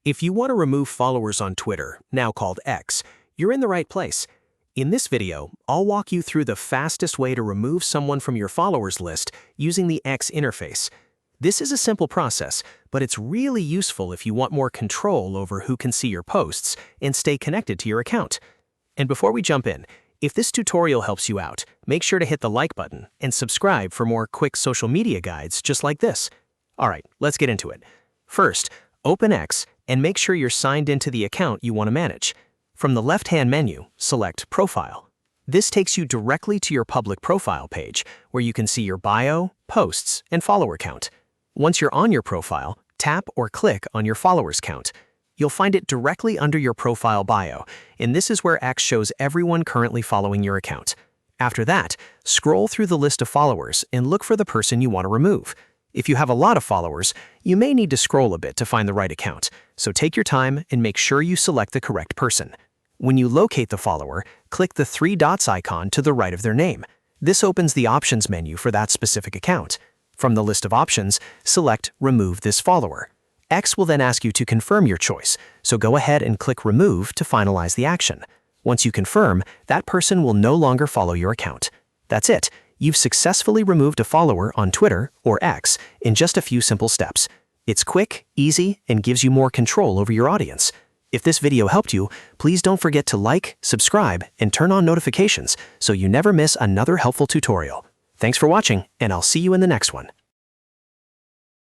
If you want to remove followers on Twitter, now called X, you're in the right place. In this video, I'll walk you through the fastest way to remove someone from your followers list using the X interface. This is a simple process, but it's really useful if you want more control over who can see your posts and stay connected to your account. And before we jump in, if this tutorial helps you out, make sure to hit the like button and subscribe for more quick social media guides just like this. All right, let's get into it. First, open X and make sure you're signed into the account you want to manage. From the left-hand menu, select Profile. This takes you directly to your public profile page, where you can see your bio, posts, and follower count. Once you're on your profile, tap or click on your followers count. You'll find it directly under your profile bio, and this is where X shows everyone currently following your account. After that, scroll through the list of followers and look for the person you want to remove. If you have a lot of followers, you may need to scroll a bit to find the right account, so take your time and make sure you select the correct person. When you locate the follower, click the three dots icon to the right of their name. This opens the options menu for that specific account. From the list of options, select Remove this follower. X will then ask you to confirm your choice, so go ahead and click Remove to finalize the action. Once you confirm, that person will no longer follow your account. That's it. You've successfully removed a follower on Twitter, or X, in just a few simple steps. It's quick, easy, and gives you more control over your audience. If this video helped you, please don't forget to like, subscribe, and turn on notifications so you never miss another helpful tutorial. Thanks for watching, and I'll see you in the next one.